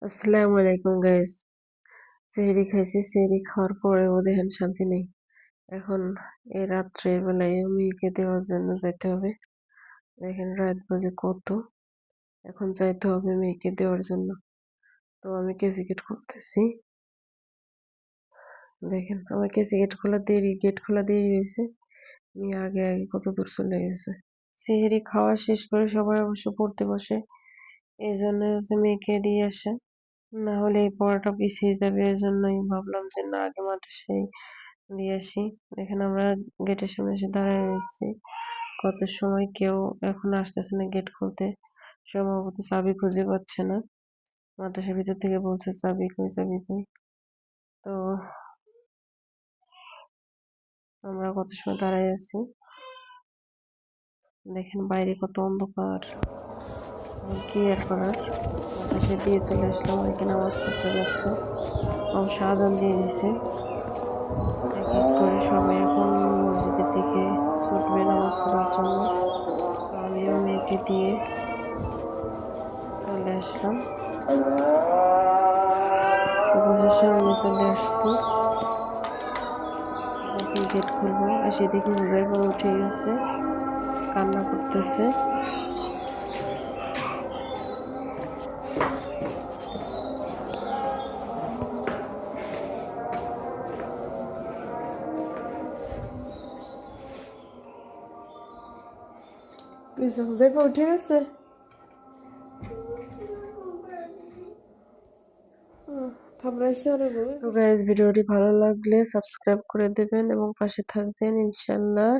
আসসালামু আলাইকুম গাইস। সেহরি খাইছি, সেহরি খাওয়ার পরেও দেখেন শান্তি নেই। এখন এই রাত্রে বেলায় মেয়েকে দেওয়ার জন্য যাইতে হবে। দেখেন রাত বাজে কত, এখন যাইতে হবে মেয়েকে দেওয়ার জন্য। তো আমি কেসি গেট খুলতেছি। দেখেন আমার কেসি গেট খোলা দেরি হয়েছে। মেয়ে আগে আগে কত দূর চলে গেছে। সেহরি খাওয়া শেষ করে সবাই অবশ্য পড়তে বসে, এই জন্য হচ্ছে মেয়েকে দিয়ে আসে। না হলে এই পড়াটা পিছিয়ে যাবে, এর জন্যই ভাবলাম যে না আগে মাদ্রাসায় দিয়ে আসি। এখানে আমরা গেটের সামনে এসে দাঁড়ায় রয়েছি কত সময়, কেউ এখন আসতেছে না গেট খুলতে। সম্ভবত চাবি খুঁজে পাচ্ছে না, মাদ্রাসার ভিতর থেকে বলছে চাবি কই, চাবি কই। তো আমরা কত সময় দাঁড়ায় আছি, দেখেন বাইরে কত অন্ধকার। কি আর করার, মাদ্রাসায় দিয়ে চলে আসলাম। অনেকে নামাজ পড়তে যাচ্ছে, অবশ্য আজান দিয়ে দিছে। এক এক করে সবাই এখন মসজিদের দিকে ছুটবে নামাজ পড়ার জন্য। তো আমিও মেয়েকে দিয়ে চলে আসলাম, সবুজের সামনে চলে আসছি। এখন গেট খুলবো, এসে দেখি হুজাইফা উঠে গেছে, কান্না করতেছে। হুজাইফা উঠে গেছে। তো গাইস, ভিডিওটি ভালো লাগলে সাবস্ক্রাইব করে দেবেন এবং পাশে থাকবেন ইনশাল্লাহ।